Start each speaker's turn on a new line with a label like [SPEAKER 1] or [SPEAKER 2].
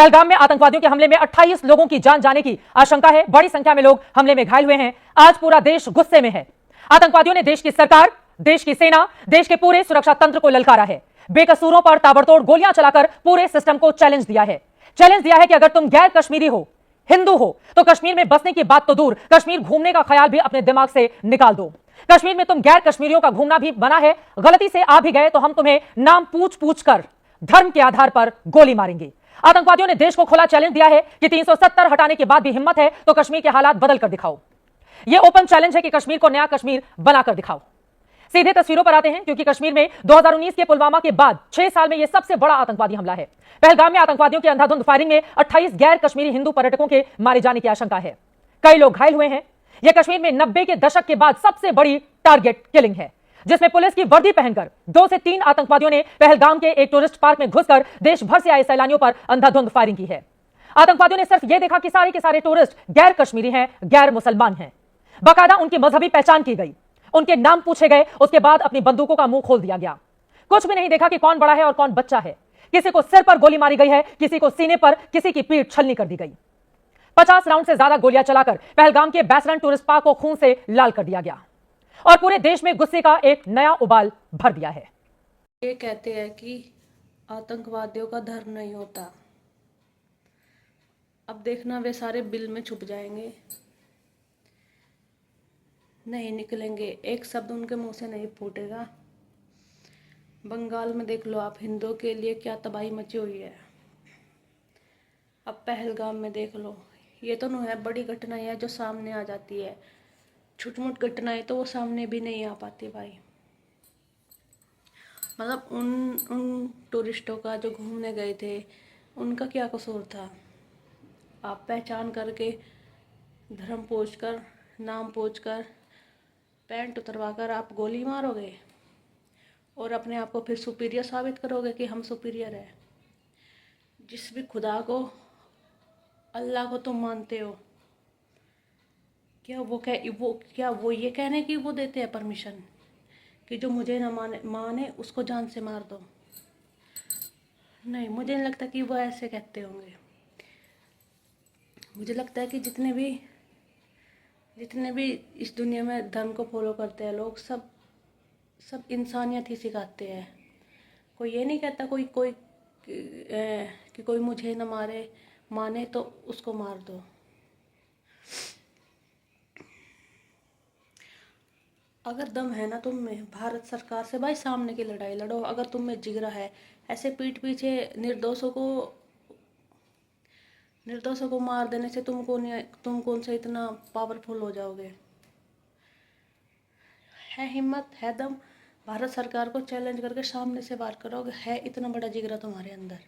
[SPEAKER 1] पहलगाम में आतंकवादियों के हमले में 28 लोगों की जान जाने की आशंका है। बड़ी संख्या में लोग हमले में घायल हुए हैं। आज पूरा देश गुस्से में है। आतंकवादियों ने देश की सरकार, देश की सेना, देश के पूरे सुरक्षा तंत्र को ललकारा है। बेकसूरों पर ताबड़तोड़ गोलियां चलाकर पूरे सिस्टम को चैलेंज दिया है। कि अगर तुम गैर कश्मीरी हो, हिंदू हो, तो कश्मीर में बसने की बात तो दूर, कश्मीर घूमने का ख्याल भी अपने दिमाग से निकाल दो। कश्मीर में तुम गैर कश्मीरियों का घूमना भी बना है। गलती से आ भी गए तो हम तुम्हें नाम पूछ पूछ कर धर्म के आधार पर गोली मारेंगे। आतंकवादियों ने देश को खुला चैलेंज दिया है कि 370 हटाने के बाद भी हिम्मत है तो कश्मीर के हालात बदल कर दिखाओ। यह ओपन चैलेंज है कि कश्मीर को नया कश्मीर बनाकर दिखाओ। सीधे तस्वीरों पर आते हैं, क्योंकि कश्मीर में 2019 के पुलवामा के बाद 6 साल में यह सबसे बड़ा आतंकवादी हमला है। पहलगाम में आतंकवादियों की अंधाधुंध फायरिंग में 28 गैर कश्मीरी हिंदू पर्यटकों के मारे जाने की आशंका है। कई लोग घायल हुए हैं। यह कश्मीर में 90 के दशक के बाद सबसे बड़ी टारगेट किलिंग है, जिसमें पुलिस की वर्दी पहनकर 2 से 3 आतंकवादियों ने पहलगाम के एक टूरिस्ट पार्क में घुसकर देश भर से आए सैलानियों पर अंधाधुंध फायरिंग की है। आतंकवादियों ने सिर्फ यह देखा कि सारे के सारे टूरिस्ट गैर कश्मीरी हैं, गैर मुसलमान हैं। बाकायदा उनकी मजहबी पहचान की गई, उनके नाम पूछे गए, उसके बाद अपनी बंदूकों का मुंह खोल दिया गया। कुछ भी नहीं देखा कि कौन बड़ा है और कौन बच्चा है। किसी को सिर पर गोली मारी गई है, किसी को सीने पर, किसी की पीठ छलनी कर दी गई। 50 राउंड से ज्यादा गोलियां चलाकर पहलगाम के बैसरन टूरिस्ट पार्क को खून से लाल कर दिया गया और पूरे देश में गुस्से का एक नया उबाल भर दिया है।
[SPEAKER 2] ये कहते हैं कि आतंकवादियों का धर्म नहीं होता। अब देखना वे सारे बिल में छुप जाएंगे, नहीं निकलेंगे, एक शब्द उनके मुंह से नहीं फूटेगा। बंगाल में देख लो आप, हिंदुओं के लिए क्या तबाही मची हुई है। अब पहलगाम में देख लो, ये तो नहीं है बड़ी घटनाएं है जो सामने आ जाती है, छुटमुट घटनाएं तो वो सामने भी नहीं आ पाती भाई। मतलब उन टूरिस्टों का जो घूमने गए थे, उनका क्या कसूर था। आप पहचान करके, धर्म पूछकर, नाम पूछकर, पैंट उतरवा कर आप गोली मारोगे और अपने आप को फिर सुपीरियर साबित करोगे कि हम सुपीरियर है। जिस भी खुदा को, अल्लाह को तुम मानते हो, क्या वो ये कहने की वो देते हैं परमिशन कि जो मुझे ना माने उसको जान से मार दो? नहीं, मुझे नहीं लगता कि वो ऐसे कहते होंगे। मुझे लगता है कि जितने भी इस दुनिया में धर्म को फॉलो करते हैं लोग, सब इंसानियत ही सिखाते हैं। कोई ये नहीं कहता कि कोई मुझे न माने तो उसको मार दो। अगर दम है ना तुम में, भारत सरकार से भाई सामने की लड़ाई लड़ो। अगर तुम में जिगरा है, ऐसे पीठ पीछे निर्दोषों को मार देने से तुम कौन से इतना पावरफुल हो जाओगे? है हिम्मत, है दम, भारत सरकार को चैलेंज करके सामने से वार करोगे? है इतना बड़ा जिगरा तुम्हारे अंदर?